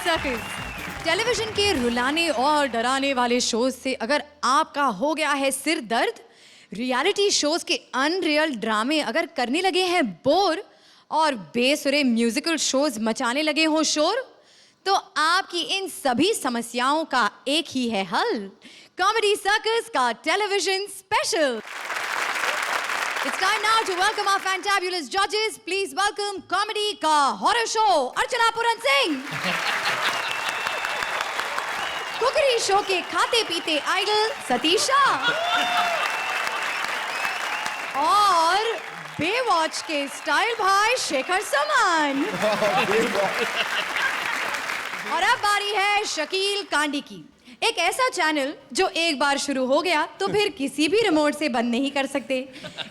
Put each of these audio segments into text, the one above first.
Circus. Television के रुलाने और डराने वाले शोज से अगर आपका हो गया है सिर दर्द, रियलिटी शोज के अनरियल ड्रामे अगर करने लगे हैं बोर और बेसुरे म्यूजिकल शोज मचाने लगे हो शोर, तो आपकी इन सभी समस्याओं का एक ही है हल, कॉमेडी सर्कस का television special. It's time now to welcome our fantabulous judges. Please welcome comedy का horror show अर्चना पूरन सिंह, कुकरी शो के खाते पीते आइडल सतीशा और बेवॉच के स्टाइल भाई शेखर सुमन। और अब बारी है शकील कांडी की, एक ऐसा चैनल जो एक बार शुरू हो गया तो फिर किसी भी रिमोट से बंद नहीं कर सकते।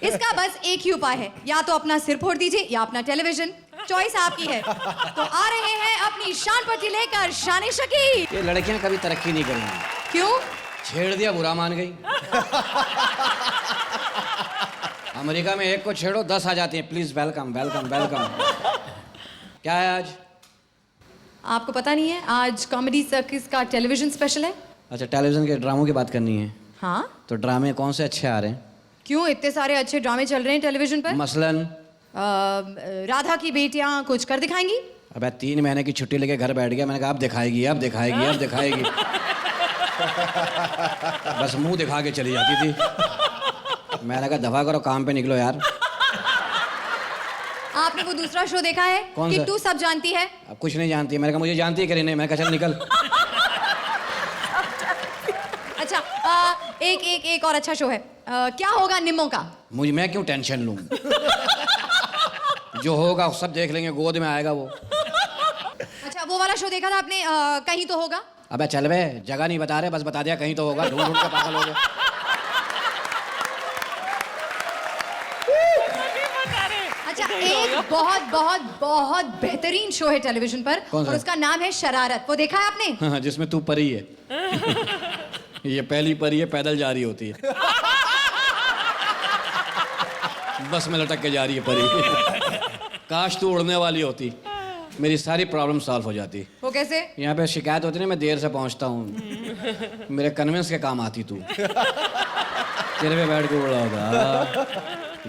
इसका बस एक ही उपाय है, या तो अपना सिर फोड़ दीजिए या अपना टेलीविजन, चॉइस आपकी है। तो आ रहे हैं अपनी शान पट्टी लेकर शान शकील। ये लड़कियां कभी तरक्की नहीं करेंगी। क्यों? छेड़ दिया बुरा मान गई। अमेरिका में एक को छेड़ो 10 आ जाती हैं। Please welcome welcome welcome. क्या है आज? आपको पता नहीं है आज कॉमेडी सर्कस का टेलीविजन स्पेशल है। अच्छा, टेलीविजन के ड्रामों की बात करनी है। हाँ, तो ड्रामे कौन से अच्छे आ रहे हैं? क्यों इतने सारे अच्छे ड्रामे चल रहे हैं टेलीविजन पर? मसलन राधा की बेटियां कुछ कर दिखाएंगी। अबे 3 महीने की छुट्टी लेके घर बैठ गया, मैंने कहा अब दिखाएगी अब दिखाएगी अब दिखाएगी। बस मुंह दिखा के चली जाती थी। मैंने कहा दफा करो, काम पे निकलो यार। आपने वो दूसरा शो देखा है किट्टू सब जानती है? अब कुछ नहीं जानती है। मैंने कहा मुझे जानती है कि नहीं। मैंने कहा चल निकल। अच्छा, एक और अच्छा शो है, क्या होगा निम्मों का। मैं क्यों टेंशन लूं? जो होगा सब देख लेंगे, गोद में आएगा वो। अच्छा, वो वाला शो देखा था आपने, कहीं तो होगा? अबे चल बे, जगह नहीं बता रहे, बस बता दिया कहीं तो होगा। ढूंढ ढूंढ के पागल हो गए। अच्छा, एक बहुत बहुत बहुत बेहतरीन शो है टेलीविजन पर और उसका नाम है शरारत। वो देखा है आपने? हाँ, जिसमें तू परी है। ये पहली परी है, पैदल जा रही होती है। बस में लटक के जा रही है परी। काश तू उड़ने वाली होती, मेरी सारी प्रॉब्लम सॉल्व हो जाती। वो कैसे? यहाँ पे शिकायत होती ना, मैं देर से पहुँचता हूँ, मेरे कन्विंस के काम आती तू। तेरे पे बैठ के उड़ा होगा,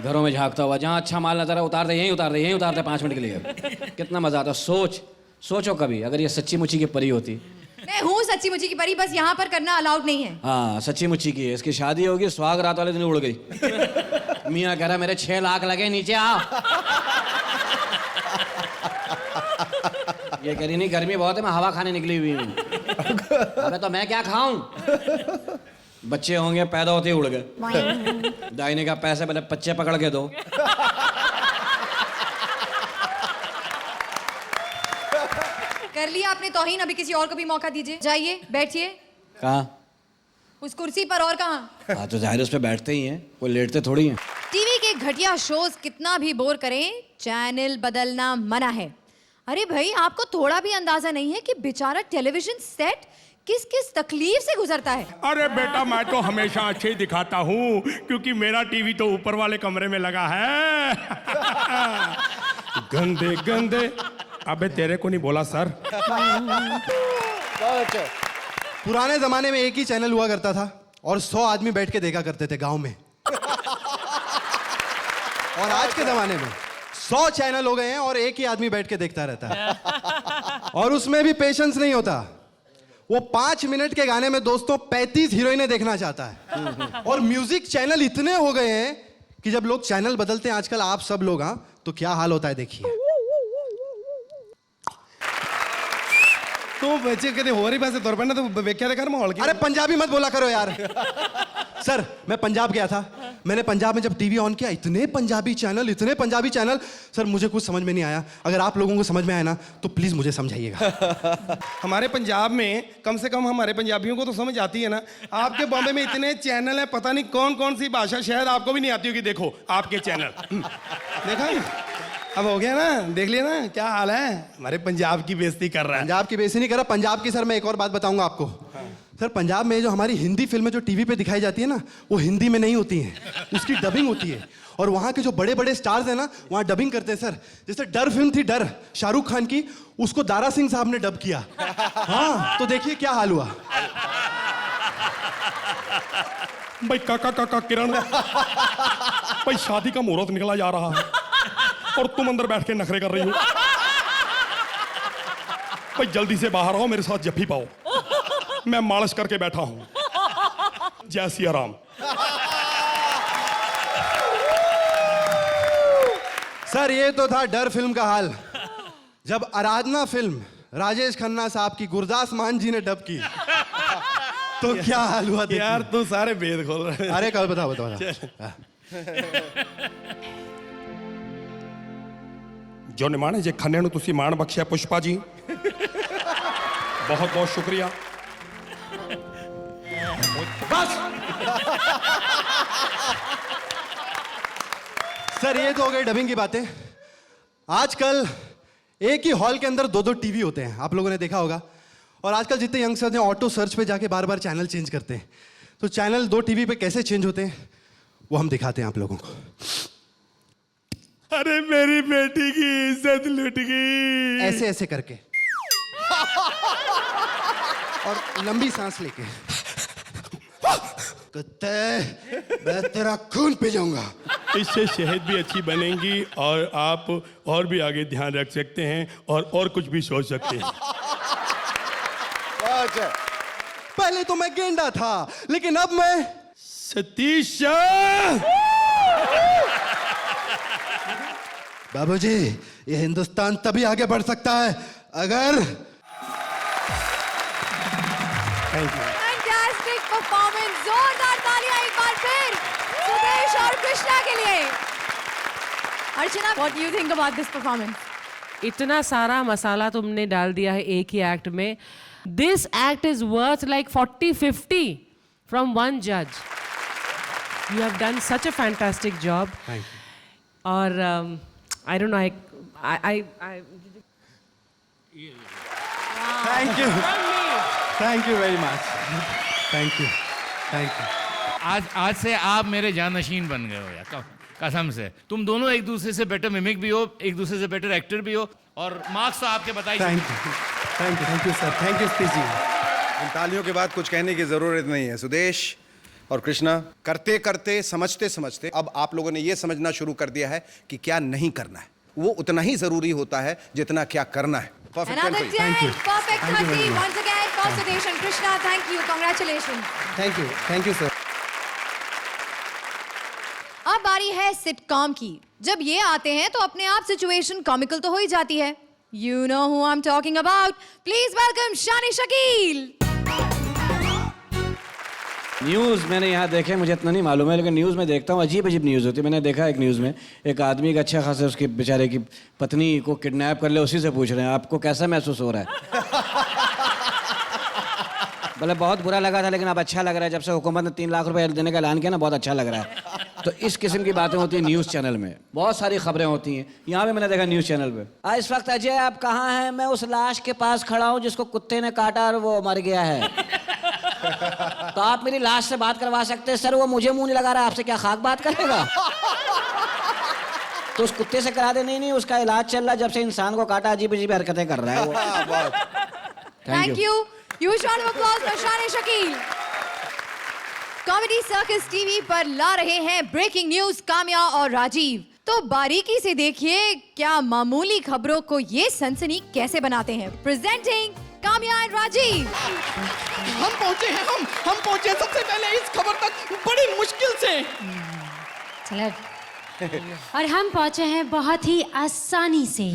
घरों में झांकता हुआ, जहाँ अच्छा माल नजर है उतार दे, यहीं उतार दे, यहीं उतार दे 5 मिनट के लिए। कितना मजा आता। सोचो कभी अगर ये सच्ची मुच्ची की परी होती। मैं हूँ सच्ची मुच्ची की परी, बस यहाँ पर करना अलाउड नहीं है। हाँ, सच्ची मुच्ची की है। इसकी शादी होगी, सुहाग रात वाले दिन उड़ गई। मियाँ कह रहा मेरे 6 लाख लगे, नीचे आ। ये कह रही नहीं गर्मी बहुत है, मैं हवा खाने निकली हुई हूँ। अबे तो मैं क्या खाऊं? बच्चे होंगे, पैदा होते ही उड़ गए। दाहिने का पैसे पहले बच्चे पकड़ के दो। कर लिया आपने तौहीन, अभी किसी और को भी मौका दीजिए। जाइए बैठिए। कहाँ? उस कुर्सी पर। और कहाँ? हाँ, तो जाहिर उस पे बैठते ही हैं, कोई लेटते थोड़ी हैं। टीवी के घटिया शोज कितना भी बोर करें, चैनल बदलना मना है। अरे भाई, आपको थोड़ा भी अंदाजा नहीं है कि बेचारा टेलीविजन सेट किस किस तकलीफ से गुजरता है। अरे बेटा, मैं तो हमेशा अच्छे ही दिखाता हूँ, क्योंकि मेरा टीवी तो ऊपर वाले कमरे में लगा है। गंदे गंदे। अबे तेरे को नहीं बोला सर। पुराने जमाने में एक ही चैनल हुआ करता था और 100 आदमी बैठ के देखा करते थे गांव में। और आज के जमाने में 100 चैनल हो गए हैं और एक ही आदमी बैठ के देखता रहता है। और उसमें भी पेशेंस नहीं होता। वो 5 मिनट के गाने में दोस्तों 35 हीरोइनें देखना चाहता है। और म्यूजिक चैनल इतने हो गए हैं कि जब लोग चैनल बदलते हैं आजकल, आप सब लोग, हाँ, तो क्या हाल होता है देखिए। तो बच्चे कहते हो रही बात से तौर पर ना, तो व्याख्या कर माहौल की। अरे पंजाबी मत बोला करो यार। सर, मैं पंजाब गया था, मैंने पंजाब में जब टीवी ऑन किया, इतने पंजाबी चैनल। सर, मुझे कुछ समझ में नहीं आया। अगर आप लोगों को समझ में आया ना तो प्लीज मुझे समझाइएगा। हमारे पंजाब में कम से कम हमारे पंजाबियों को तो समझ आती है ना। आपके बॉम्बे में इतने चैनल हैं, पता नहीं कौन कौन सी भाषा शायद आपको भी नहीं आती होगी। देखो आपके चैनल, देखा अब हो गया ना, देख लिया ना क्या हाल है। हमारे पंजाब की बेइज्जती कर रहा है। पंजाब की बेइज्जती नहीं कर रहा, पंजाब की। सर, मैं एक और बात बताऊंगा आपको। सर पंजाब में जो हमारी हिंदी फिल्में जो टीवी पे दिखाई जाती है ना, वो हिंदी में नहीं होती हैं, उसकी डबिंग होती है। और वहाँ के जो बड़े बड़े स्टार्स हैं ना, वहाँ डबिंग करते हैं सर। जैसे डर फिल्म थी, डर, शाहरुख खान की, उसको दारा सिंह साहब ने डब किया। हाँ, तो देखिए क्या हाल हुआ। भाई काका किरण, भाई शादी का मुहूर्त निकला जा रहा है और तुम अंदर बैठ के नखरे कर रही हो। भाई जल्दी से बाहर आओ, मेरे साथ जफ्फी पाओ। मैं मालिश करके बैठा हूं। जय सिया राम। सर ये तो था डर फिल्म का हाल। जब आराधना फिल्म राजेश खन्ना साहब की गुरदास मान जी ने डब की, तो क्या हाल हुआ देखिए। यार तू सारे भेद खोल रहे हैं। अरे कल बताओ बताओ, बताओ। जो निमाने जे खन्ने ਨੂੰ ਤੁਸੀਂ ਮਾਣ ਬਖਸ਼ਿਆ ਪੁਸ਼ਪਾ ਜੀ, बहुत बहुत शुक्रिया। बस सर ये तो हो गई डबिंग की बातें। आजकल एक ही हॉल के अंदर दो दो टीवी होते हैं, आप लोगों ने देखा होगा। और आजकल जितने यंगस्टर्स हैं ऑटो सर्च पे जाके बार बार चैनल चेंज करते हैं। तो चैनल दो टीवी पे कैसे चेंज होते हैं वो हम दिखाते हैं आप लोगों को। अरे मेरी बेटी की इज्जत लुट गई। ऐसे ऐसे करके और लंबी सांस लेके। कुत्ते, मैं तेरा खून पी जाऊंगा। इससे सेहत भी अच्छी बनेगी और आप और भी आगे ध्यान रख सकते हैं और कुछ भी सोच सकते हैं। पहले तो मैं गेंडा था, लेकिन अब मैं सतीश। बाबूजी, ये हिंदुस्तान तभी आगे बढ़ सकता है अगर। फैंटास्टिक परफॉर्मेंस, जोरदार तालियां एक बार फिर सुदेश और कृष्णा के लिए। Archana, what do you think about this performance? इतना सारा मसाला तुमने डाल दिया है एक ही एक्ट में। This act is worth like 40-50 from one जज। You have done such a fantastic job. और I don't know, I thank you very much. Thank you. आज से आप मेरे जानशीन बन गए हो यार, कसम से। तुम दोनों एक दूसरे से बेटर मिमिक भी हो, एक दूसरे से बेटर एक्टर भी हो, और मार्क्स तो आपके बताइए। Thank you sir, thank you Satish ji. इन तालियों के बाद कुछ कहने की जरूरत नहीं है। सुदेश और कृष्णा, करते करते समझते समझते अब आप लोगों ने यह समझना शुरू कर दिया है कि क्या नहीं करना है। वो उतना ही जरूरी होता है जितना क्या करना है। Another 10, perfect 30 once again for Sudesh and Krishna. Thank you, congratulations. Thank you sir. अब बारी है सिटकॉम की। जब ये आते हैं तो अपने आप सिचुएशन कॉमिकल तो हो ही जाती है। You know who I'm talking about. Please welcome Shani Shakeel. News मैंने यहाँ देखे, मुझे इतना नहीं मालूम है, लेकिन न्यूज़ में देखता हूँ, अजीब अजीब न्यूज़ होती है। मैंने देखा एक न्यूज़ में एक आदमी का अच्छा खासा उसके बेचारे की पत्नी को किडनैप कर ले, उसी से पूछ रहे हैं आपको कैसा महसूस हो रहा है। बोले बहुत बुरा लगा था, लेकिन अब अच्छा लग रहा है। जब से हुकूमत ने 3 लाख रुपए देने का ऐलान किया ना, बहुत अच्छा लग रहा है। तो इस किस्म की बातें होती हैं न्यूज़ चैनल में, बहुत सारी खबरें होती हैं। यहाँ भी मैंने देखा न्यूज़ चैनल पे, इस वक्त अजय आप कहाँ हैं? मैं उस लाश के पास खड़ा हूँ जिसको कुत्ते ने काटा और वो मर गया है। तो आप मेरी लाश से बात करवा सकते हैं? सर वो मुझे मुंह नहीं लगा रहा, आपसे क्या खाक बात करेगा? तो उस कुत्ते से करा दे। नहीं, उसका इलाज चल रहा है, जब से इंसान को काटा अजीब अजीब हरकतें कर रहा है वो। Thank you. Huge round of applause for Shani Shakeel. Comedy circus TV पर ला रहे हैं ब्रेकिंग न्यूज काम्या और राजीव। तो बारीकी से देखिए क्या मामूली खबरों को ये सनसनी कैसे बनाते हैं। Presenting Kamya and Rajeev. हम पहुंचे सबसे पहले इस खबर तक बड़ी मुश्किल से। और हम पहुंचे हैं बहुत ही आसानी से।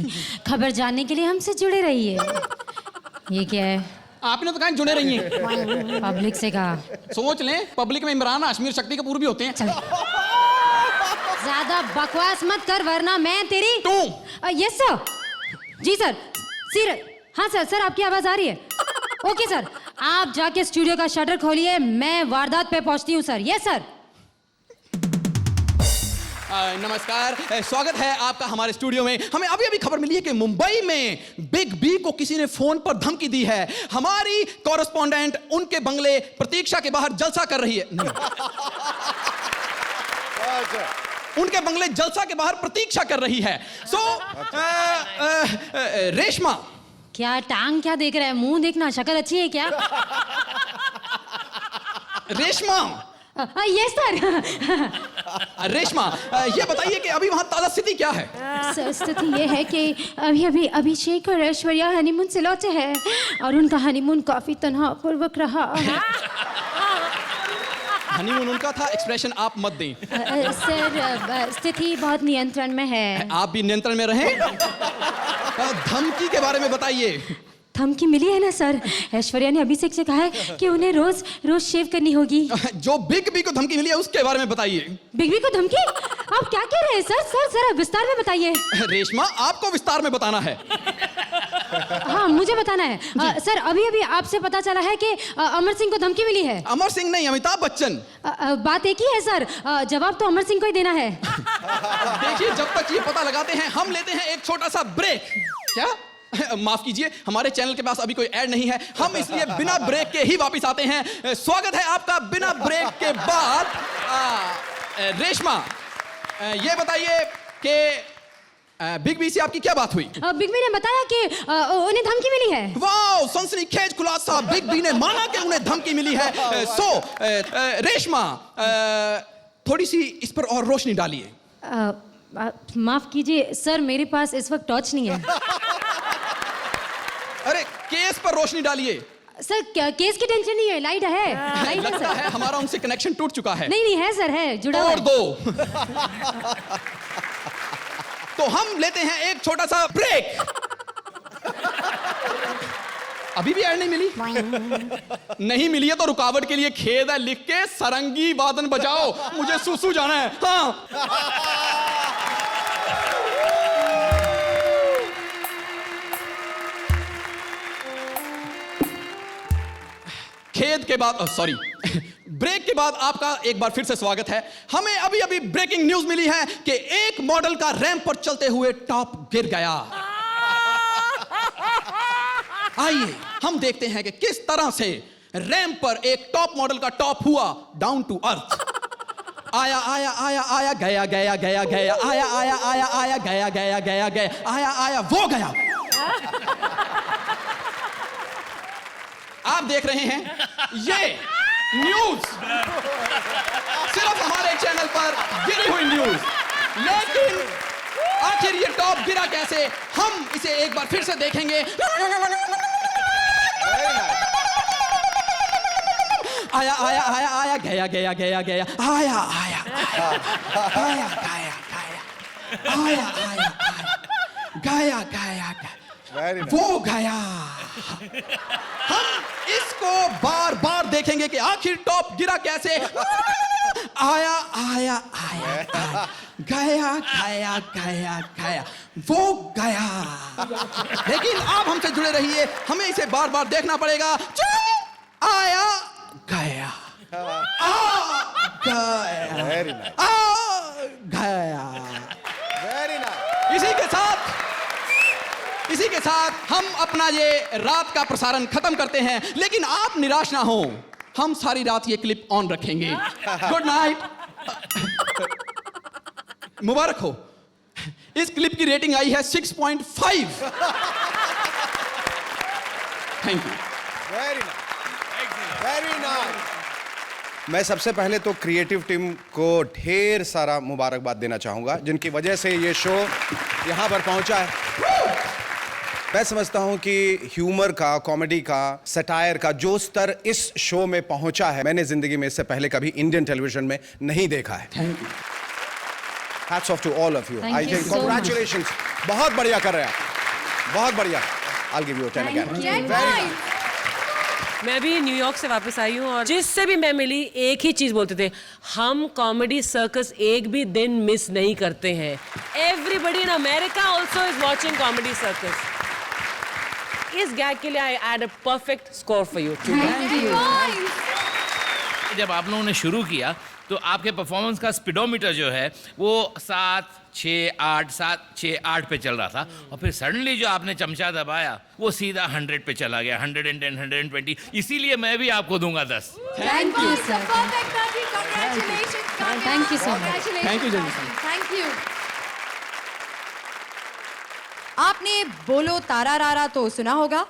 खबर जानने के लिए हमसे जुड़े रहिए। ये क्या है? आपने तो कहा जुड़े रहिए। पब्लिक से कहा। सोच लें, पब्लिक में इमरान हाशमी और शक्ति कपूर भी होते हैं। ज्यादा बकवास मत कर वरना मैं तेरी। Yes sir. जी सर। हाँ सर, आपकी आवाज आ रही है। ओके सर, आप जाके स्टूडियो का शटर खोलिए, मैं वारदात पे पहुंचती हूँ सर। Yes sir. नमस्कार, स्वागत है आपका हमारे स्टूडियो में। हमें अभी अभी खबर मिली है कि मुंबई में बिग बी को किसी ने फोन पर धमकी दी है। हमारी कॉरेस्पॉन्डेंट उनके बंगले प्रतीक्षा के बाहर जलसा कर रही है। उनके बंगले जलसा के बाहर प्रतीक्षा कर रही है। रेशमा, क्या टांग क्या देख रहा है? मुंह देखना, शक्ल अच्छी है क्या? Reshma, yes sir. रेशमा, ये बताइए कि अभी वहां ताजा स्थिति क्या है? सर, स्थिति ये है कि अभी अभिषेक और ऐश्वर्या हनीमून से लौटे हैं और उनका हनीमून काफी तनावपूर्वक रहा। हनीमून उनका था, एक्सप्रेशन आप मत दें। सर, स्थिति बहुत नियंत्रण में है। आप भी नियंत्रण में रहें। धमकी के बारे में बताइए। धमकी मिली है ना सर, ऐश्वर्या ने अभिषेक से कहा है कि उन्हें रोज रोज शेव करनी होगी। जो बिग बी को धमकी मिली है उसके बारे में बताइए। बिग बी को धमकी? आप क्या कह रहे हैं सर? सर विस्तार में बताइए। रेशमा, आपको विस्तार में बताना है। हाँ, मुझे बताना है। सर, अभी आपसे पता चला है कि अमर सिंह को धमकी मिली है। अमर सिंह नहीं, अमिताभ बच्चन। बात एक ही है सर, जवाब तो अमर सिंह को ही देना है। देखिए, जब तक ये पता लगाते हैं हम लेते हैं एक छोटा सा ब्रेक। क्या? माफ कीजिए, हमारे चैनल के पास अभी कोई ऐड नहीं है, हम इसलिए बिना ब्रेक के ही वापस आते हैं। स्वागत है आपका बिना ब्रेक के बाद। रेशमा, ये बताइए कि बिग बी से आपकी क्या बात हुई? बिग बी ने बताया कि उन्हें धमकी मिली है। वाओ, सनसनीखेज खुलासा, बिग बी ने माना कि उन्हें धमकी मिली है। रेशमा, थोड़ी सी इस पर और रोशनी डालिए। माफ कीजिए सर, मेरे पास इस वक्त टॉर्च नहीं है। अरे, केस पर रोशनी डालिए। सर, केस की टेंशन नहीं है, लाइट है। लाइट है सर। हमारा उनसे कनेक्शन टूट चुका है। नहीं है सर, है जुड़ा हुआ और दो। तो हम लेते हैं एक छोटा सा ब्रेक। अभी भी ऐड नहीं मिली? नहीं मिली है तो रुकावट के लिए खेद है, लिख के सरंगी वादन बजाओ, मुझे सुसु जाना है। हाँ, खेद के बाद, सॉरी, ब्रेक के बाद आपका एक बार फिर से स्वागत है। हमें अभी अभी ब्रेकिंग न्यूज मिली है कि एक मॉडल का रैंप पर चलते हुए टॉप गिर गया। आइए हम देखते हैं कि किस तरह से रैंप पर एक टॉप मॉडल का टॉप हुआ डाउन टू अर्थ। आया आया आया आया, गया गया गया गया, आया आया आया आया, गया गया गया गया, आया आया वो गया। आप देख रहे हैं ये न्यूज सिर्फ हमारे चैनल पर गिरी हुई न्यूज, लेकिन आखिर ये टॉप गिरा कैसे, हम इसे एक बार फिर से देखेंगे। आया आया आया आया, गया गया गया गया, आया आया आया आया गया गया, आया आया आया गया गया, वो गया। हम इसको बार बार देखेंगे कि आखिर टॉप गिरा कैसे। आया आया आया, गया गया गया गया, वो गया। लेकिन आप हमसे जुड़े रहिए, हमें इसे बार बार देखना पड़ेगा। आया गया, आ गया, आ गया। इसी के साथ हम अपना ये रात का प्रसारण खत्म करते हैं, लेकिन आप निराश ना हो, हम सारी रात ये क्लिप ऑन रखेंगे। गुड नाइट, मुबारक हो। इस क्लिप की रेटिंग आई है 6.5। Thank you. Very nice. मैं सबसे पहले तो क्रिएटिव टीम को ढेर सारा मुबारकबाद देना चाहूंगा, जिनकी वजह से ये शो यहां पर पहुंचा है। मैं समझता हूं कि ह्यूमर का, कॉमेडी का, सटायर का जो स्तर इस शो में पहुंचा है, मैंने जिंदगी में इससे पहले कभी इंडियन टेलीविजन में नहीं देखा है। Thank you. Hats off to all of you. I think congratulations, बहुत बढ़िया कर रहे हैं, बहुत बढ़िया। I will give you 10 again. Very मैं भी न्यूयॉर्क से वापस आई हूँ और जिससे भी मैं मिली एक ही चीज बोलते थे, हम कॉमेडी सर्कस एक भी दिन मिस नहीं करते हैं। Everybody in America also is watching comedy circus. इस गैग के लिए I add a perfect score for you. जब आप लोगों ने शुरू किया तो आपके परफॉर्मेंस का स्पीडोमीटर जो है वो 7, 6, 8, 7, 6, 8 पे चल रहा था, और फिर सडनली जो आपने चमचा दबाया वो सीधा 100 पे चला गया, 110, 120। इसीलिए मैं भी आपको दूंगा 10। Thank you sir, thank you so much, thank you जल्दी सर। Thank you. आपने बोलो तारा रारा तो सुना होगा,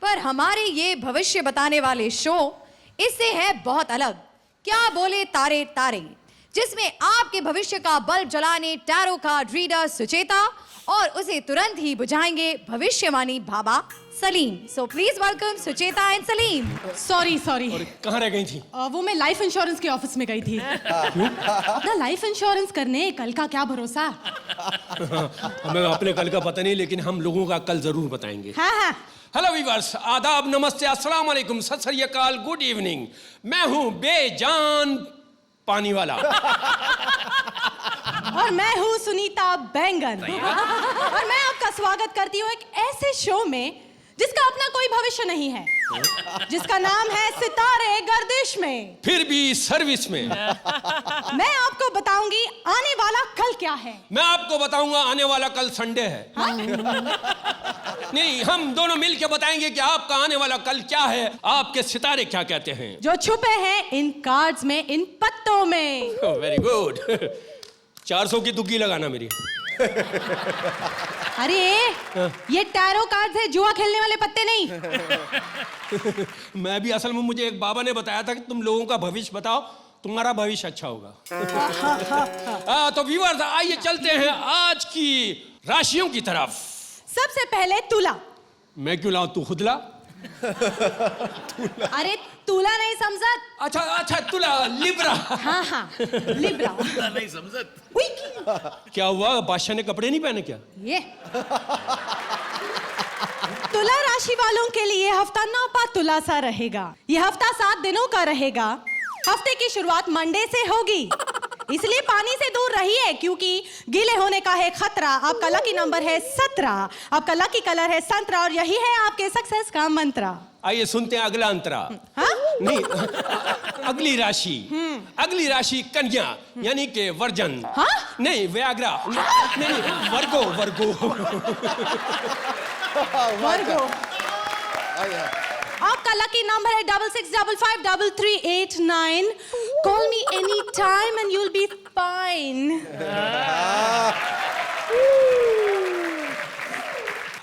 पर हमारे ये भविष्य बताने वाले शो इससे है बहुत अलग। क्या बोले तारे तारे, जिसमें आपके भविष्य का बल्ब जलाने टैरो कार्ड रीडर सुचेता और उसे तुरंत ही बुझाएंगे भविष्यवाणी Baba Salim. So please welcome Sucheta and Salim. Sorry कहाँ रह गई थी? वो मैं लाइफ इंश्योरेंस के ऑफिस में गई थी। अपना लाइफ इंश्योरेंस करने, कल का क्या भरोसा। हमें अपने कल का पता नहीं, लेकिन हम लोगों का कल जरूर बताएंगे। हाँ। हेलो वीवर्स, आदाब, नमस्ते, अस्सलाम वालेकुम, सत श्री अकाल, गुड इवनिंग। मैं हूँ बेजान पानी वाला। और मैं हूँ सुनीता बैंगन। और मैं आपका स्वागत करती हूँ एक ऐसे शो में जिसका अपना कोई भविष्य नहीं है, जिसका नाम है सितारे गर्दिश में, फिर भी सर्विस में। मैं आपको बताऊंगी आने वाला कल क्या है। मैं आपको बताऊंगा आने वाला कल संडे है। नहीं, हम दोनों मिलके बताएंगे कि आपका आने वाला कल क्या है, आपके सितारे क्या कहते हैं, जो छुपे हैं इन कार्ड्स में, इन पत्तों में। Very good. 400 की तुक्की लगाना मेरी। अरे ये टैरो कार्ड्स है, जुआ खेलने वाले पत्ते नहीं। मैं भी असल में, मुझे एक बाबा ने बताया था कि तुम लोगों का भविष्य बताओ, तुम्हारा भविष्य अच्छा होगा। तो व्यूअर्स, आइए चलते हैं आज की राशियों की तरफ। सबसे पहले तुला। मैं क्यों लाऊं, तू खुद ला। अरे तुला नहीं समझा? अच्छा, तुला, लिब्रा। हाँ, लिब्रा। नहीं समझत। क्या हुआ, बादशाह ने कपड़े नहीं पहने क्या? ये तुला राशि वालों के लिए हफ्ता नापा तुला सा रहेगा। ये हफ्ता 7 दिनों का रहेगा। हफ्ते की शुरुआत मंडे से होगी, इसलिए पानी से दूर रहिए क्योंकि गीले होने का है खतरा। आपका लकी नंबर है 17, आपका लकी कलर है संतरा, और यही है आपके सक्सेस का मंत्र। आइए सुनते हैं अगला अंतरा। हाँ? नहीं, अगली राशि। अगली राशि कन्या, यानी कि वर्जन। हाँ? नहीं, व्याग्रा। नहीं, वर्गो। वर्गो। आपका लकी नंबर है 66553389। Call me any time and you'll be fine.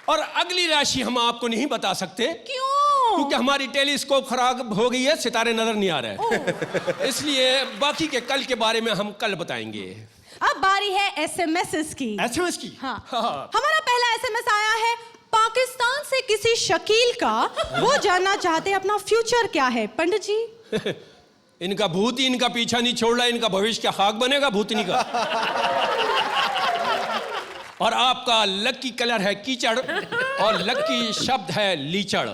और अगली राशि हम आपको नहीं बता सकते। क्यों? क्योंकि हमारी टेलीस्कोप खराब हो गई है, सितारे नजर नहीं आ रहे। इसलिए बाकी के कल के बारे में हम कल बताएंगे। अब बारी है एसएमएस की। एसएमएस की? हाँ। हमारा पहला एसएमएस आया है पाकिस्तान से किसी शकील का। वो जानना चाहते हैं अपना फ्यूचर क्या है। पंडित जी, इनका भूत ही इनका पीछा नहीं छोड़ रहा, इनका भविष्य क्या खाक बनेगा भूतनी का। और आपका लकी कलर है कीचड़ और लकी शब्द है लीचड़।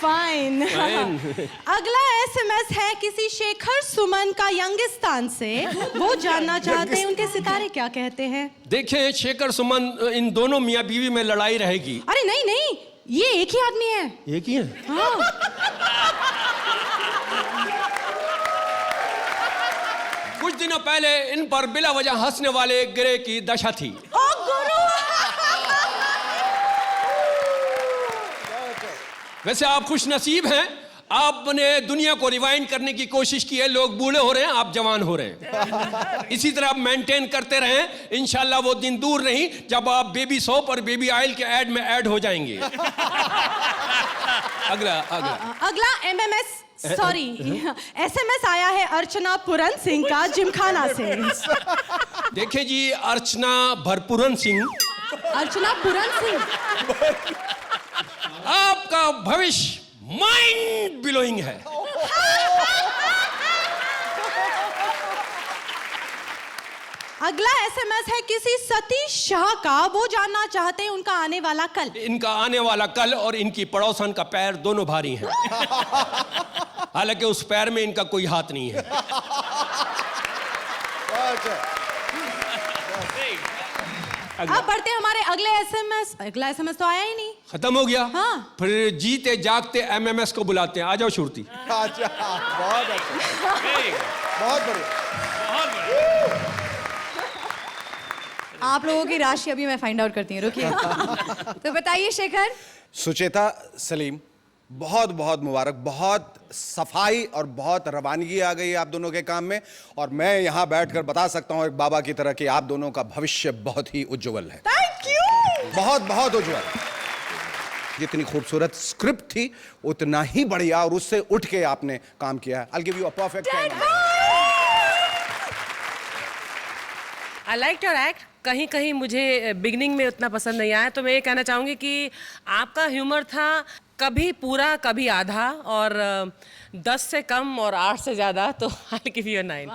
फाइन। अगला एसएमएस है किसी शेखर सुमन का यंगिस्तान से। वो जानना चाहते हैं उनके सितारे क्या कहते हैं। देखें शेखर सुमन, इन दोनों मियाँ बीवी में लड़ाई रहेगी। अरे नहीं, ये एक ही आदमी है। एक ही है? हाँ। कुछ दिनों पहले इन पर बिला वजह हंसने वाले गिरे की दशा थी। ओ गुरु। वैसे आप खुश नसीब हैं, आपने दुनिया को रिवाइंड करने की कोशिश की है। लोग बूढ़े हो रहे हैं, आप जवान हो रहे हैं। इसी तरह आप मेंटेन करते रहें, इंशाल्लाह वो दिन दूर नहीं जब आप बेबी सोप और बेबी ऑयल के ऐड में ऐड हो जाएंगे। अगला एसएमएस आया है अर्चना पुरन सिंह का जिमखाना से। देखे जी, अर्चना भरपुरन सिंह। अर्चना पुरन सिंह, आपका भविष्य माइंड ब्लोइंग है। अगला एसएमएस है किसी सतीश शाह का। वो जानना चाहते हैं उनका आने वाला कल। इनका आने वाला कल और इनकी पड़ोसन का पैर दोनों भारी हैं। हालांकि उस पैर में इनका कोई हाथ नहीं है। अब बढ़ते हैं हमारे अगले एसएमएस। अगला एसएमएस तो आया ही नहीं। खत्म हो गया। हाँ। फिर जीते जागते एमएमएस को बुलाते हैं। आ जाओ शुरुती। अच्छा, बहुत अच्छा, बहुत बढ़िया। आप लोगों की राशि अभी मैं फाइंड आउट करती हूँ, रुकिए। तो बताइए शेखर। सुचेता सलीम, बहुत बहुत मुबारक, बहुत सफाई और बहुत रवानगी आ गई आप दोनों के काम में। और मैं यहाँ बैठकर बता सकता हूँ एक बाबा की तरह कि आप दोनों का भविष्य बहुत ही उज्जवल है। Thank you. बहुत बहुत उज्जवल। जितनी खूबसूरत स्क्रिप्ट थी उतना ही बढ़िया और उससे उठ के आपने काम किया है। I'll give you a perfect 10. I liked your act. कहीं कहीं मुझे बिगनिंग में उतना पसंद नहीं आया, तो मैं ये कहना चाहूँगी कि आपका ह्यूमर था कभी पूरा कभी आधा, और 10 से कम और 8 से ज़्यादा, तो I'll give you a 9.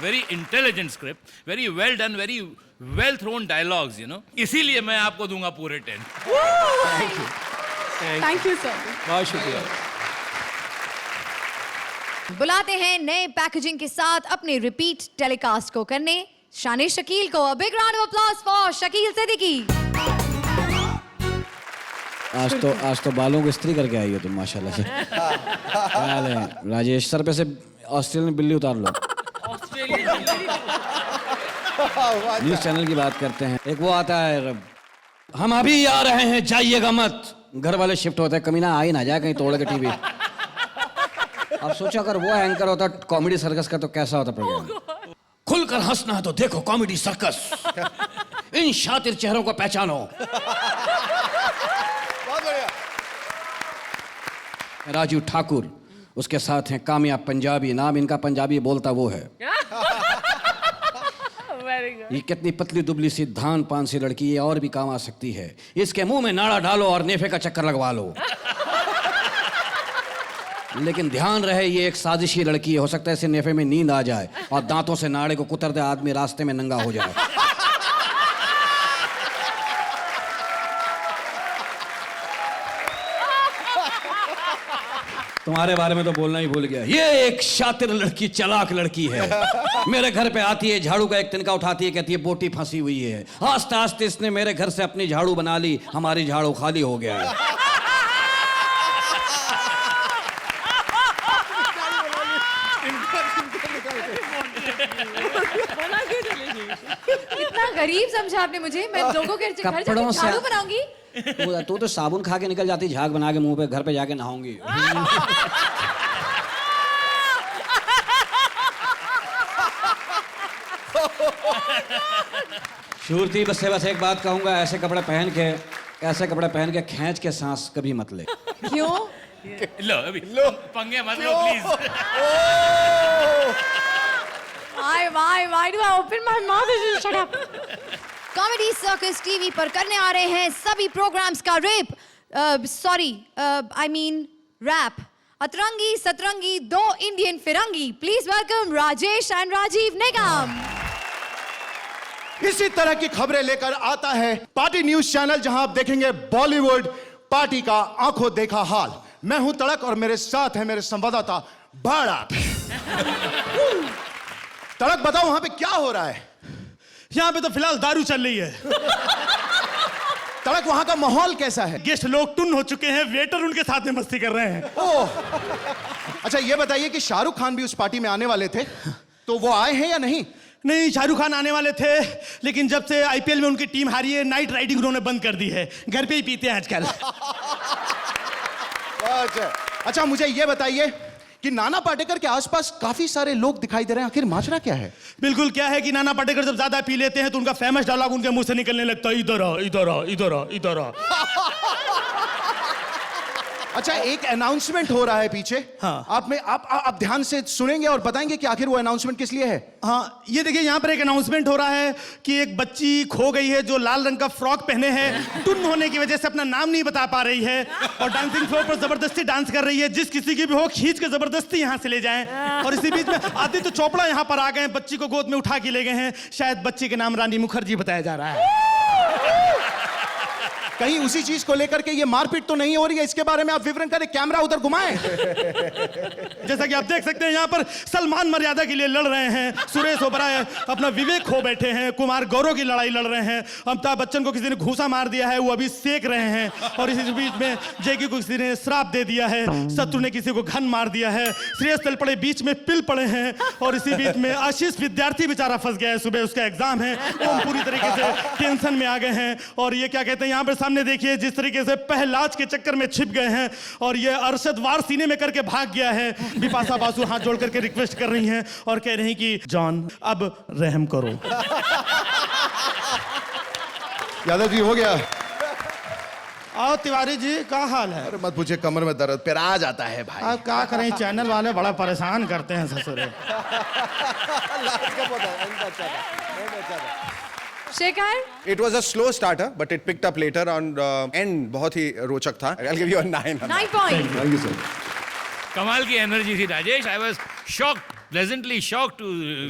Very intelligent script, very well done, very well thrown dialogues, you know, इसीलिए मैं आपको दूंगा पूरे 10। Thank you sir. बहुत शुक्रिया। बुलाते हैं नए पैकेजिंग के साथ अपने रिपीट टेलीकास्ट को करने शान शकील को। A big round of applause for Shakeel Siddiqui. आज तो बालों को इस्त्री करके आई हो तुम माशाल्लाह से। क्या हाल है राजेश? सर पे से ऑस्ट्रेलियन बिल्ली उतार लो। न्यूज चैनल की बात करते हैं। एक वो आता है, हम अभी आ रहे हैं जाइएगा मत। घर वाले शिफ्ट होते हैं, कमीना आ ही ना जाए कहीं तोड़ के टीवी। अब सोचो अगर वो एंकर होता कॉमेडी सर्कस का तो कैसा होता प्रोग्राम। खुलकर हंसना है तो देखो कॉमेडी सर्कस, इन शातिर चेहरों को पहचानो। राजू ठाकुर, उसके साथ हैं कामयाब पंजाबी, नाम इनका पंजाबी बोलता वो है। ये कितनी पतली दुबली सी धान पान सी लड़की, ये और भी काम आ सकती है। इसके मुंह में नाड़ा डालो और नेफे का चक्कर लगवा लो। लेकिन ध्यान रहे ये एक साजिशी लड़की है, हो सकता है इसे नेफे में नींद आ जाए और दांतों से नाड़े को कुतर दे, आदमी रास्ते में नंगा हो जाए। तुम्हारे बारे में तो बोलना ही भूल गया। ये एक शातिर लड़की, चालाक लड़की है। मेरे घर पे आती है, झाड़ू का एक तिनका उठाती है, कहती है बोटी फंसी हुई है। आस्ते आस्ते इसने मेरे घर से अपनी झाड़ू बना ली, हमारी झाड़ू खाली हो गया है। इतना गरीब समझा आपने मुझे। मैं लोगों के घर जाके झाड़ू बनाऊंगी। तू तो साबुन खा के निकल जाती, झाग बना के मुंह पे, घर पे जाके नहाऊंगी। शूरती बस एक बात कहूंगा, ऐसे कपड़े पहन के खींच के सांस कभी मत ले। क्यों? लो अभी लो पंगे मत लो please. Why do I open my mouth? Shut up. Comedy circus TV पर करने आ रहे हैं सभी प्रोग्राम्स का रैप। अतरंगी सतरंगी दो इंडियन फिरंगी। Please welcome Rajesh and Rajeev Nigam. इसी तरह की खबरें लेकर आता है पार्टी न्यूज चैनल, जहां आप देखेंगे बॉलीवुड पार्टी का आंखों देखा हाल। मैं हूं तड़क और मेरे साथ है मेरे संवाददाता बाड़ा। तड़क, बताओ वहां पे क्या हो रहा है? यहाँ पे तो फिलहाल दारू चल रही है। तड़क, वहां का माहौल कैसा है? गेस्ट लोग टुन हो चुके हैं, वेटर उनके साथ में मस्ती कर रहे हैं। ओह, अच्छा ये बताइए कि शाहरुख खान भी उस पार्टी में आने वाले थे, तो वो आए हैं या नहीं? नहीं, शाहरुख खान आने वाले थे, लेकिन जब से आईपीएल में उनकी टीम हारी है, नाइट राइडिंग उन्होंने बंद कर दी है। घर पे ही पीते हैं आजकल। अच्छा मुझे ये बताइए कि नाना पाटेकर के आसपास काफी सारे लोग दिखाई दे रहे हैं, आखिर माजरा क्या है? बिल्कुल, क्या है कि नाना पाटेकर जब ज्यादा पी लेते हैं तो उनका फेमस डायलॉग उनके मुंह से निकलने लगता है, इधर आ, इधर आ, इधर आ, इधर आ। अच्छा, एक अनाउंसमेंट हो रहा है पीछे। हाँ। आप ध्यान से सुनेंगे और बताएंगे कि आखिर वो अनाउंसमेंट किस लिए है। हाँ, ये देखिए, यहाँ पर एक अनाउंसमेंट हो रहा है कि एक बच्ची खो गई है जो लाल रंग का फ्रॉक पहने है। टुन होने की वजह से अपना नाम नहीं बता पा रही है और डांसिंग फ्लोर पर जबरदस्ती डांस कर रही है। जिस किसी की भी हो, खींच के जबरदस्ती यहाँ से ले जाएं। और इसी बीच में आदित्य चोपड़ा यहाँ पर आ गए, बच्ची को गोद में उठा के ले गए हैं। शायद बच्ची के नाम रानी मुखर्जी बताया जा रहा है। कहीं उसी चीज को लेकर के ये मारपीट तो नहीं हो रही है? इसके बारे में आप विवरण करें, कैमरा उधर घुमाएं। जैसा कि आप देख सकते हैं यहाँ पर सलमान मर्यादा के लिए लड़ रहे हैं, सुरेश ओबराय अपना विवेक खो बैठे हैं, कुमार गौरव की लड़ाई लड़ रहे हैं, अमिताभ बच्चन को किसी ने घूसा मार दिया है, वो अभी सेक रहे हैं, और इसी बीच में जैकी को किसी ने श्राप दे दिया है, शत्रु ने किसी को घन मार दिया है, श्रेयस तलपड़े बीच में पिल पड़े हैं, और इसी बीच में आशीष विद्यार्थी बेचारा फंस गया है, सुबह उसका एग्जाम है, वो पूरी तरीके से टेंशन में आ गए हैं। और ये क्या कहते हैं, यहाँ पर सामने देखिए जिस तरीके से पहलाज के चक्कर में छिप गए हैं, और ये अरशद वार सीने में करके भाग गया है। बिपाशा बासु हाथ जोड़ करके रिक्वेस्ट कर रही हैं और कह रही हैं कि जॉन अब रहम करो। यादव जी हो गया? आओ तिवारी जी, क्या हाल है? अरे मत पूछे, कमर में दर्द फिर आ जाता है भाई। अब क्या करें, चैनल वाले बड़ा परेशान करते हैं ससुरे। Shekhar, It was a slow starter, but it picked up later on end. बहुत ही रोचक था। I'll give you a 9. 9 point. Thank you sir. कमाल की एनर्जी थी Rajesh. I was shocked, pleasantly shocked to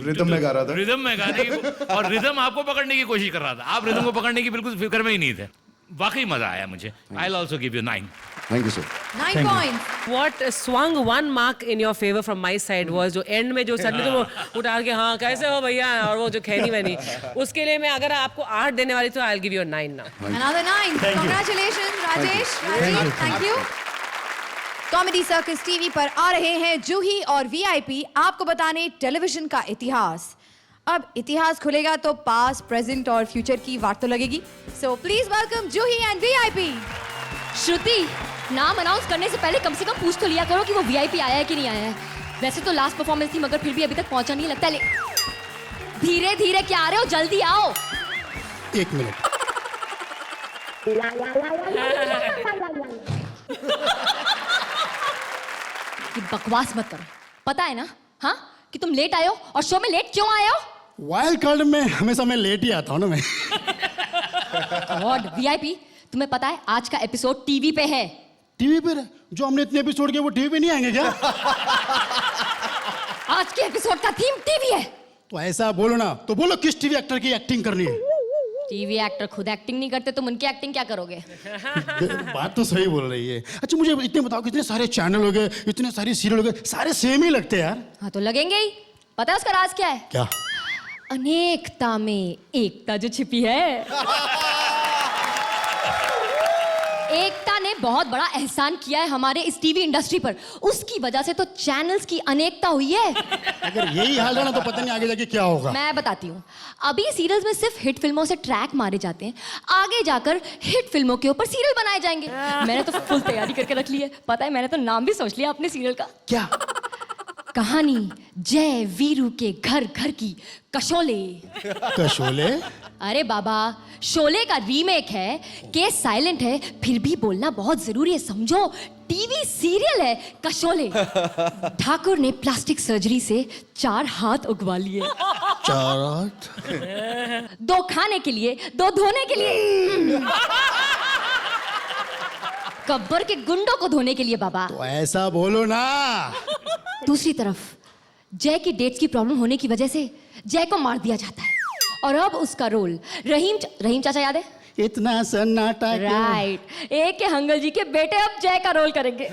rhythm में गा रहा था। रिदम में गाने की, और रिदम आपको पकड़ने की कोशिश कर रहा था। आप रिदम को पकड़ने की बिल्कुल फिक्र में ही नहीं थे। वाकई मजा आया मुझे। I will also give you 9. Thank you sir. 9 point. What swung one mark in your favor from my side was जो end में जो सडनली तुम उठा के हाँ कैसे हो भैया, और वो जो खैनी वैनी, उसके लिए मैं अगर आपको 8 देने वाली तो I'll give you a 9 now. Another 9. Congratulations, Rajesh. Rajesh, thank you. Comedy circus TV पर आ रहे हैं जूही और वीआईपी आपको बताने टेलीविजन का इतिहास। अब इतिहास खुलेगा तो पास्ट, प्रेजेंट और फ्यूचर की वाट तो लगेगी। So please welcome Juhi and VIP. Shruti, नाम अनाउंस करने से पहले कम से कम पूछ तो लिया करो कि वो वीआईपी आया है कि नहीं आया है। वैसे तो लास्ट परफॉर्मेंस थी, मगर फिर भी अभी तक पहुंचा नहीं लगता। धीरे धीरे क्या आ रहे हो, जल्दी आओ। 1 मिनट। ये बकवास मत करो, पता है ना हाँ कि तुम लेट आए हो, और शो में लेट क्यों आए हो? वाइल्ड कार्ड में हमेशा मैं लेट ही आता हूँ ना मैं। गॉड, वीआईपी तुम्हें पता है आज का एपिसोड टीवी पे है। टीवी पर जो हमने इतने एपिसोड किए वो टीवी पे नहीं आएंगे क्या? आज के एपिसोड का थीम टीवी है। तो ऐसा बोलो ना, तो बोलो किस टीवी एक्टर की एक्टिंग करनी है। टीवी एक्टर खुद एक्टिंग नहीं करते, तुम उनकी एक्टिंग क्या करोगे? बात तो सही बोल रही है। अच्छा मुझे इतने बताओ, कितने सारे चैनल हो गए, इतने सारे सीरियल हो गए, सारे सेम ही लगते हैं यार। हाँ तो लगेंगे ही। पता है उसका राज क्या है? क्या? अनेकता में एकता जो छिपी है। एकता ने बहुत बड़ा एहसान किया है हमारे इस टीवी इंडस्ट्री पर, उसकी वजह से तो चैनल्स की अनेकता हुई है। अगर यही हाल है ना तो पता नहीं आगे जाके क्या होगा। मैं बताती हूँ, अभी सीरियल्स में सिर्फ हिट फिल्मों से ट्रैक मारे जाते हैं, आगे जाकर हिट फिल्मों के ऊपर सीरियल बनाए जाएंगे। मैंने तो फुल तैयारी करके रख ली है। पता है मैंने तो नाम भी सोच लिया अपने सीरियल का। क्या? कहानी जय वीरू के घर घर की कशोले। कशोले? अरे बाबा, शोले का रीमेक है। केस साइलेंट है फिर भी बोलना बहुत जरूरी है, समझो। टीवी सीरियल है कशोले। ठाकुर ने प्लास्टिक सर्जरी से 4 हाथ उगवा लिए। 4 हाथ? 2 खाने के लिए, 2 धोने के लिए, गब्बर के गुंडों को धोने के लिए बाबा। तो ऐसा बोलो ना। दूसरी तरफ जय की डेट्स की प्रॉब्लम होने की वजह से जय को मार दिया जाता है, और अब उसका रोल रहीम चाचा याद है? इतना सन्नाटा क्यों? Right, A.K. हंगल जी के बेटे अब जय का रोल करेंगे।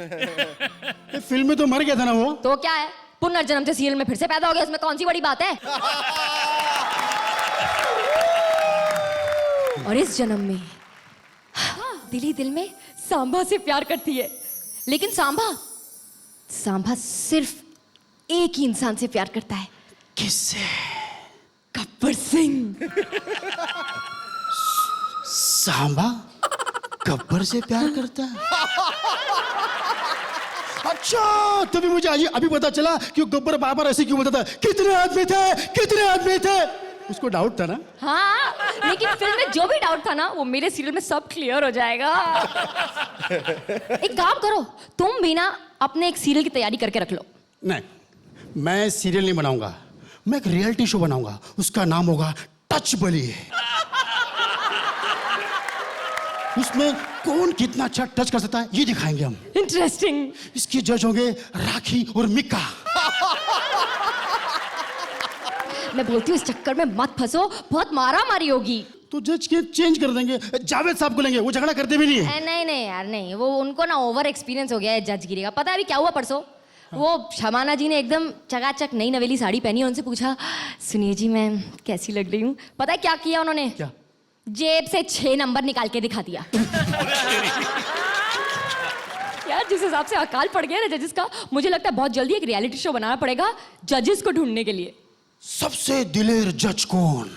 फिल्म में तो मर गया था ना वो। तो क्या है, पुनर्जन्म से सीरियल में फिर से पैदा हो गया, उसमें कौन सी बड़ी बात है? और इस जन्म में दिल ही दिल में सांभा से प्यार करती है, लेकिन सांभा सिर्फ एक ही इंसान से प्यार करता है। किससे? गब्बर सिंह। सांबा गब्बर से प्यार करता है? अच्छा, तभी मुझे आज अभी पता चला कि गब्बर बार ऐसे क्यों बोलता था, कितने आदमी थे। उसको डाउट था ना। हाँ, लेकिन फिल्म में जो भी डाउट था ना, वो मेरे सीरियल में सब क्लियर हो जाएगा। एक काम करो, तुम भी ना अपने एक सीरियल की तैयारी करके रख लो। नहीं, मैं सीरियल नहीं बनाऊंगा, मैं एक रियलिटी शो बनाऊंगा। उसका नाम होगा टच बली। उसमें कौन कितना अच्छा टच कर सकता है ये दिखाएंगे हम। इंटरेस्टिंग। इसके जज होंगे राखी और मिक्का। मैं बोलती हूँ इस चक्कर में मत फंसो, बहुत मारा मारी होगी। तो जज के चेंज कर देंगे, जावेद साहब को लेंगे, वो झगड़ा करते भी नहीं है। नहीं नहीं यार नहीं, वो उनको ना ओवर एक्सपीरियंस हो गया है जजगिरी का। पता है अभी क्या हुआ परसों? वो शमाना जी ने एकदम चकाचक नई नवेली साड़ी पहनी, उनसे पूछा सुनिए जी मैं कैसी लग रही हूँ। पता है क्या किया उन्होंने? क्या? जेब से 6 नंबर निकाल के दिखा दिया। यार जिस हिसाब से अकाल पड़ गया ना जजेस का, मुझे लगता है बहुत जल्दी एक रियलिटी शो बनाना पड़ेगा जजेस को ढूंढने के लिए। सबसे दिलेर जज कौन?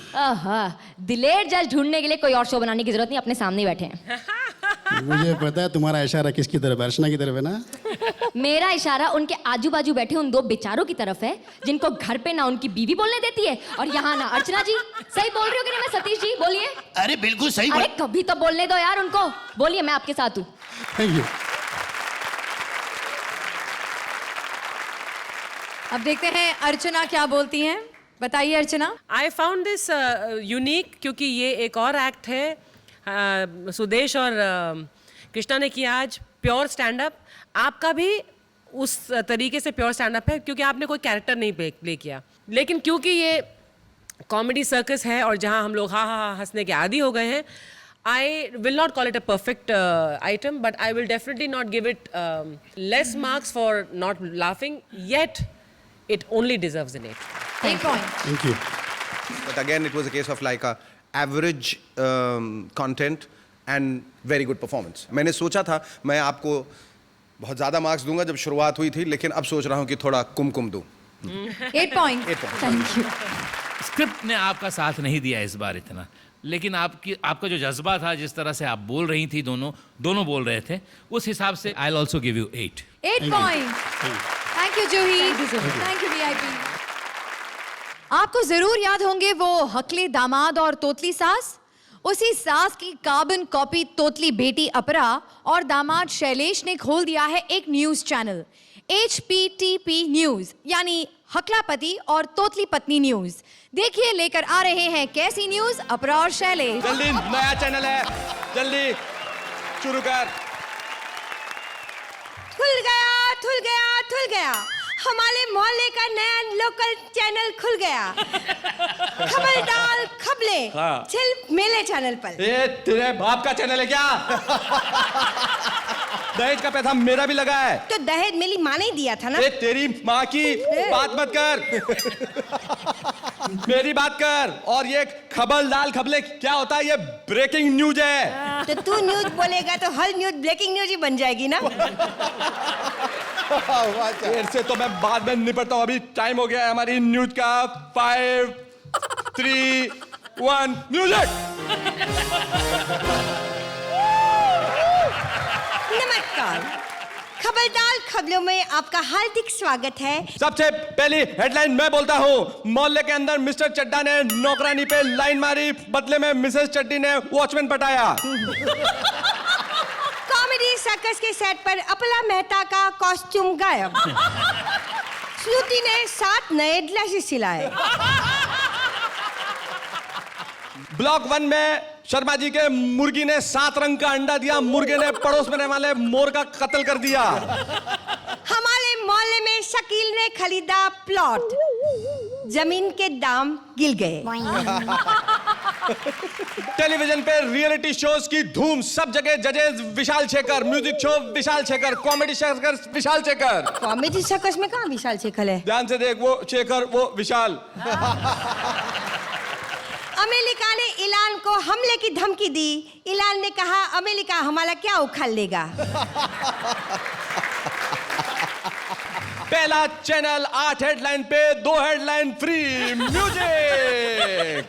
दिलेर जज ढूंढने के लिए कोई और शो बनाने की जरूरत नहीं, अपने सामने ही बैठे हैं। मुझे पता है तुम्हारा इशारा किसकी तरफ है, अर्चना की तरफ है ना? मेरा इशारा उनके आजू बाजू बैठे उन 2 बेचारों की तरफ है जिनको घर पे ना उनकी बीवी बोलने देती है और यहाँ ना अर्चना जी। सही बोल रही हो कि नहीं मैं? सतीश जी बोलिए। अरे बिल्कुल सही। अरे कभी तो बोलने दो यार उनको। बोलिए, मैं आपके साथ हूँ। Thank you. अब देखते हैं अर्चना क्या बोलती हैं। बताइए अर्चना। आई फाउंड दिस यूनिक क्योंकि ये एक और एक्ट है सुदेश और कृष्णा ने किया आज, प्योर स्टैंड अप। आपका भी उस तरीके से प्योर स्टैंड अप है क्योंकि आपने कोई कैरेक्टर नहीं प्ले किया, लेकिन क्योंकि ये कॉमेडी सर्कस है और जहाँ हम लोग हाँ हंसने के आदी हो गए हैं, I will not call it a perfect item, but I will definitely not give it less marks for not laughing, yet it only deserves an 8. 8 point. Thank you. But again, it was a case of like a average content and very good performance. मैंने सोचा था मैं आपको बहुत ज़्यादा marks दूंगा जब शुरुआत हुई थी, लेकिन अब सोच रहा हूँ कि थोड़ा कुमकुम दूँ. 8 point. Thank you. स्क्रिप्ट ने आपका साथ नहीं दिया इस बार इतना, लेकिन आपका जो जज्बा था, जिस तरह से आप बोल रही थी, दोनों बोल रहे थे, उस हिसाब से I also give you 8. 8 point. Thank you Juhi. Thank you VIP। आपको जरूर याद होंगे वो हकले दामाद और तोतली सास। उसी सास की कार्बन कॉपी तोतली बेटी अपरा और दामाद शैलेश ने खोल दिया है एक न्यूज चैनल, HPTP न्यूज, यानी हकला पति और तोतली पत्नी न्यूज। देखिए लेकर आ रहे हैं कैसी न्यूज अपरा और शैलेश। जल्दी, नया चैनल है, जल्दी शुरू कर। खुल गया, खुल गया, खुल गया, हमारे मोहल्ले का नया लोकल चैनल खुल गया। खबर डाल खबले, हाँ। सिर्फ मेले चैनल पर। ए तेरे बाप का चैनल है क्या? दहेज का पैसा मेरा भी लगा है। तो दहेज मेरी माँ ने दिया था ना। ए तेरी माँ की बात मत कर, मेरी बात कर। और ये खबर डाल खबले क्या होता है? ये ब्रेकिंग न्यूज है। तो तू न्यूज बोलेगा तो हर न्यूज ब्रेकिंग न्यूज ही बन जाएगी ना। देर से तो मैं बाद में निपटता हूँ, अभी टाइम हो गया है हमारी न्यूज का। 5, 3, 1 म्यूजिक। नमस्कार, खबरदार खबरों में आपका हार्दिक स्वागत है। सबसे पहली हेडलाइन मैं बोलता हूँ। मोहल्ले के अंदर मिस्टर चड्डा ने नौकरानी पे लाइन मारी, बदले में मिसेस चड्डी ने वॉचमैन पटाया। कॉमेडी सर्कस के सेट पर अपला मेहता का कॉस्ट्यूम गायब। श्रुति ने 7 नए ड्रेसेस सिलाए। ब्लॉक 1 में शर्मा जी के मुर्गी ने 7 रंग का अंडा दिया, मुर्गे ने पड़ोस में रहने वाले मोर का कत्ल कर दिया। हमारे मोहल्ले में शकील ने खरीदा प्लॉट, जमीन के दाम गिर गए। टेलीविजन पे रियलिटी शोज की धूम, सब जगह जजेस Vishal Shekhar, music show Vishal Shekhar, comedy Shekhar Vishal Shekhar. Comedy circus में कहाँ विशाल शेखर है? ध्यान से देख, वो शेखर वो विशाल। अमेरिका ने ईरान को हमले की धमकी दी। ईरान ने कहा अमेरिका हमारा क्या उखाड़ लेगा। पहला चैनल 8 हेडलाइन पे 2 हेडलाइन फ्री। म्यूजिक।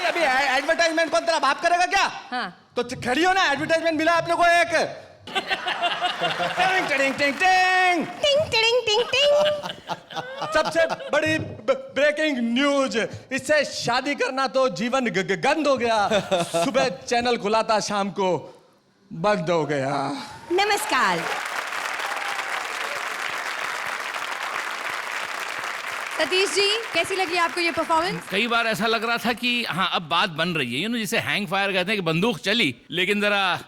अभी एडवर्टाइजमेंट कौन तेरा बाप करेगा क्या? हाँ। तो खड़ी हो ना, एडवर्टाइजमेंट मिला आप लोगों को एक। टिंग टिंग टिंग टिंग टिंग टिंग टिंग टिंग। सबसे बड़ी ब्रेकिंग न्यूज, इससे शादी करना तो जीवन गंद हो गया। सुबह चैनल खुला था, शाम को बंद हो गया। नमस्कार। सतीश जी, कैसी लगी आपको ये परफॉर्मेंस? कई बार ऐसा लग रहा था कि हाँ अब बात बन रही है, जिसे हैंग फायर कहते हैं कि बंदूक चली, लेकिन जरा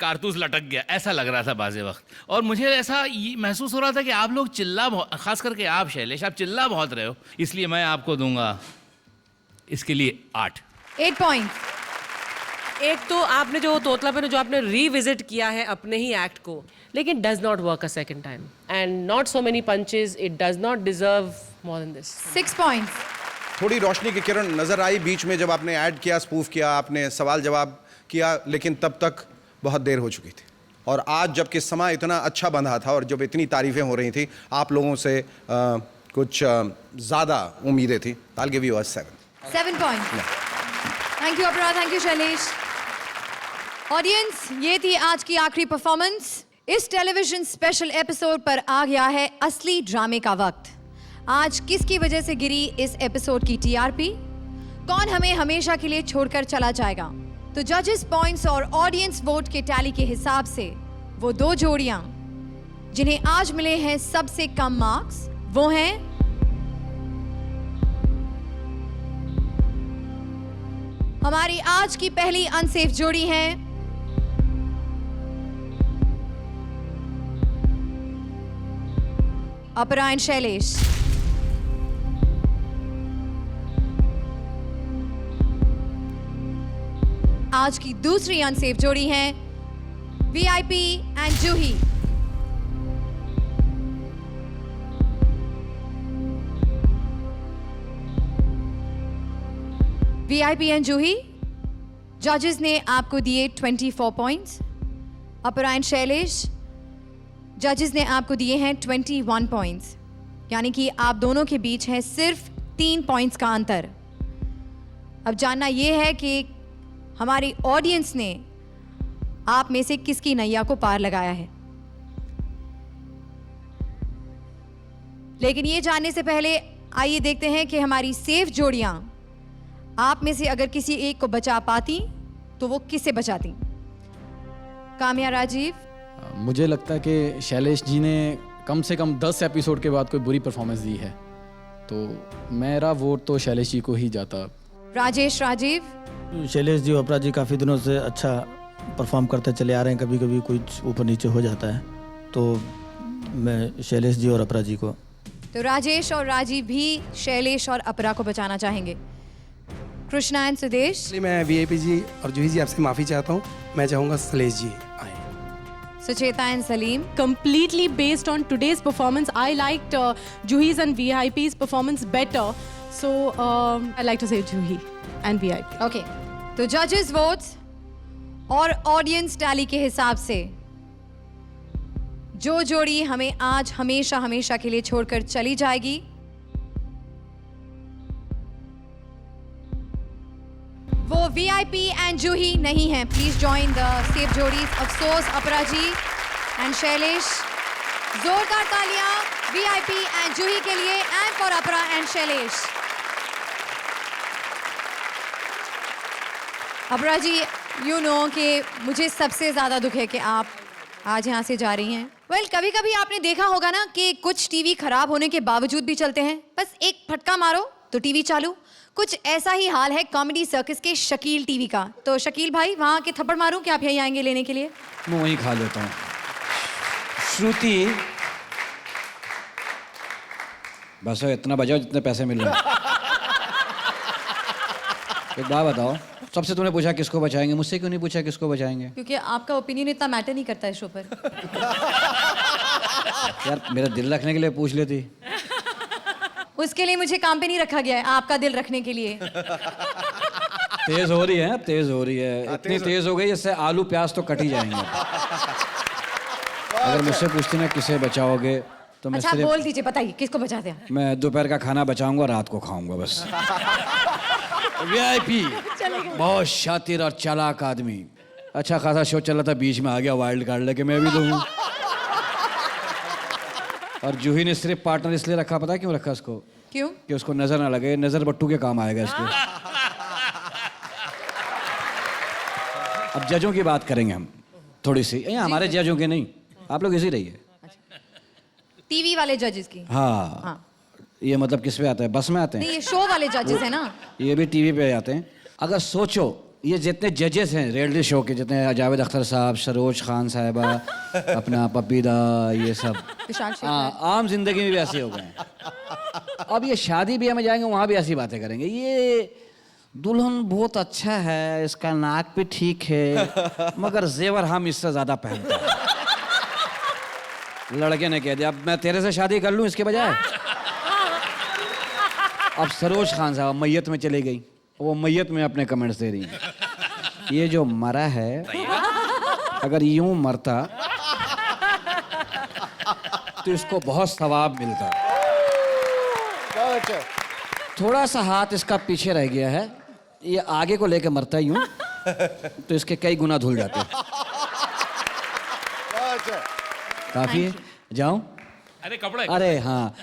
कारतूस लटक गया, ऐसा लग रहा था बाज़े वक्त। और मुझे ऐसा ये महसूस हो रहा था कि आप लोग खास करके आप शैलेश, आप चिल्ला बहुत रहे हो, इसलिए मैं आपको दूंगा इसके लिए 8 पॉइंट्स। एक तो आपने जो तोतलापन जो आपने रिविजिट किया है अपने ही एक्ट को, लेकिन does not work a second time and not so many punches, it does not deserve more than this. 6 points. थोड़ी रोशनी की किरण नजर आई बीच में जब आपने ऐड किया, स्पूफ किया, आपने सवाल जवाब किया, लेकिन तब तक बहुत देर हो चुकी थी। और आज जबकि समय इतना अच्छा बंधा था और जब इतनी तारीफें हो रही थी, आप लोगों से कुछ ज़्यादा उम्मीदें थी। I'll give you a 7 points. Thank you अपरा, थैंक यू शैलेश। ऑडियंस, ये थी आज की आखिरी परफॉर्मेंस। इस टेलीविजन स्पेशल एपिसोड पर आ गया है असली ड्रामे का वक्त। आज किसकी वजह से गिरी इस एपिसोड की टीआरपी? कौन हमें हमेशा के लिए छोड़कर चला जाएगा? तो जजेस पॉइंट्स और ऑडियंस वोट के टैली के हिसाब से वो 2 जोड़ियां जिन्हें आज मिले हैं सबसे कम मार्क्स, वो हैं हमारी आज की पहली अनसेफ जोड़ी है अपरा एंड शैलेश। आज की दूसरी अनसेफ जोड़ी है VIP and Juhi. VIP and Juhi, जजेस ने आपको दिए 24 पॉइंट्स। अपरा एंड शैलेश, जजेस ने आपको दिए हैं 21 पॉइंट्स, यानी कि आप दोनों के बीच है सिर्फ 3 पॉइंट्स का अंतर। अब जानना यह है कि हमारी ऑडियंस ने आप में से किसकी नैया को पार लगाया है। लेकिन ये जानने से पहले आइए देखते हैं कि हमारी सेफ जोड़ियां आप में से अगर किसी एक को बचा पाती तो वो किसे बचाती? काम्या, राजीव। मुझे लगता है कि शैलेश जी ने कम से कम 10 एपिसोड के बाद कोई बुरी परफॉर्मेंस दी है, तो मेरा वोट तो शैलेश जी को ही जाता। राजेश, राजीव। शैलेश जी, अपरा जी काफ़ी दिनों से अच्छा परफॉर्म करते चले आ रहे हैं, कभी कभी कुछ ऊपर नीचे हो जाता है, तो मैं शैलेश जी और अपरा जी को। तो राजेश और राजीव भी शैलेश और अपरा को बचाना चाहेंगे। कृष्णा एंड सुदेश। मैं वीआईपी जी और जूही जी आपसे माफ़ी चाहता हूँ, मैं चाहूँगा शैलेश जी आए। Sucheta and Salim. Completely based on today's performance, I liked Juhi's and VIP's performance better, so I like to say Juhi and VIP. Okay, तो जजेस वोट्स और ऑडियंस टैली के हिसाब से जो जोड़ी हमें आज हमेशा हमेशा के लिए छोड़कर चली जाएगी वो वीआईपी एंड जूही नहीं है। Please join the safe जोड़ीज। अफसोस अपरा जी एंड शैलेश। जोरदार तालियां वीआईपी एंड जूही के लिए एंड फॉर अपरा एंड शैलेश। अपरा जी, यू नो कि मुझे सबसे ज्यादा दुख है कि आप आज यहाँ से जा रही हैं। वेल, कभी कभी आपने देखा होगा ना कि कुछ टीवी खराब होने के बावजूद भी चलते हैं, बस एक फटका मारो तो टीवी चालू। कुछ ऐसा ही हाल है कॉमेडी सर्कस के शकील टीवी का। तो शकील भाई, वहां के थप्पड़ मारूं कि आप यहीं आएंगे लेने के लिए? मैं वहीं खा लेता हूँ। श्रुति, बस इतना बजाओ जितने पैसे मिल रहे हैं। एक बात बताओ, सबसे तूने पूछा किसको बचाएंगे, मुझसे क्यों नहीं पूछा किसको बचाएंगे? क्योंकि आपका ओपिनियन इतना मैटर नहीं करता है शो पर। यार, मेरा दिल रखने के लिए पूछ लेती। उसके लिए मुझे काम पे नहीं रखा गया है, आपका दिल रखने के लिए। तेज हो रही है, अब तेज हो रही है, इतनी तेज हो गई इससे आलू प्याज तो कट ही जाएंगे। अगर मुझसे पूछती ना किसे बचाओगे तो मैं अच्छा, बोल दीजिए, बताइए किसको बचाते हैं? मैं दोपहर का खाना बचाऊंगा, रात को खाऊंगा बस। वीआईपी बहुत शातिर और चालाक आदमी, अच्छा खासा शो चल रहा था, बीच में आ गया वाइल्ड कार्ड लेके, मैं भी दूँ। और जूही ने सिर्फ पार्टनर इसलिए रखा, पता है क्यों रखा उसको? क्यों? कि उसको नजर ना लगे, नजर बट्टू के काम आएगा इसके। अब जजों की बात करेंगे हम थोड़ी सी, ये हमारे जजों के नहीं, आप लोग इसी रहिए। टीवी वाले जजेस की? हाँ। ये मतलब किस पे आते हैं, बस में आते हैं? नहीं, ये शो वाले जजेस है ना। ये भी टीवी पे आते हैं। अगर सोचो ये जितने जजेस हैं रियलिटी शो के, जितने जावेद अख्तर साहब, सरोज खान साहिबा, अपना पपीदा, ये सब हाँ आम जिंदगी में भी ऐसे हो गए हैं। अब ये शादी ब्याह में जाएंगे वहाँ भी ऐसी बातें करेंगे, ये दुल्हन बहुत अच्छा है, इसका नाक भी ठीक है, मगर जेवर हम इससे ज्यादा पहनते हैं। लड़के ने कह दिया अब मैं तेरे से शादी कर लूं इसके बजाय। अब सरोज खान साहब मैयत में चली गई, वो मैयत में अपने कमेंट्स दे रही हैं, ये जो मरा है अगर यूं मरता तो इसको बहुत सवाब मिलता। थोड़ा सा हाथ इसका पीछे रह गया है, ये आगे को लेके मरता है यूं तो इसके कई गुना धुल जाते हैं। काफी है, जाऊं? अरे कपड़े, अरे हाँ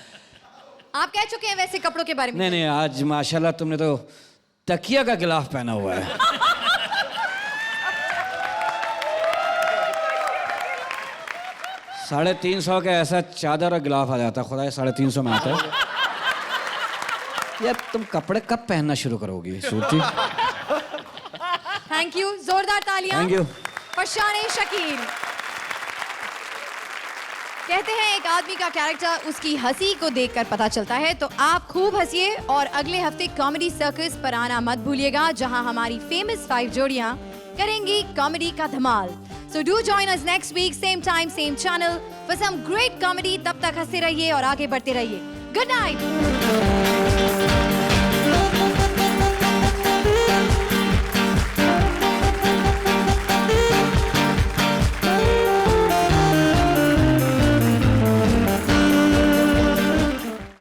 आप कह चुके हैं वैसे कपड़ों के बारे में। नहीं आज माशाल्लाह तुमने तो तकिया का गिलाफ पहना हुआ है। 350 का ऐसा चादर और गिलाफ आ जाता, खुदा 350 में आता है। यार तुम कपड़े कब पहनना शुरू करोगी सूरती? थैंक यू, जोरदार तालियां। Thank you. फरशान शकील। कहते हैं एक आदमी का कैरेक्टर उसकी हंसी को देखकर पता चलता है, तो आप खूब हंसिए और अगले हफ्ते कॉमेडी सर्कस पर आना मत भूलिएगा, जहां हमारी फेमस 5 जोड़ियां करेंगी कॉमेडी का धमाल। So do join us next week, same time, same channel for some great comedy. तब तक हंसते रहिए और आगे बढ़ते रहिए। Good night.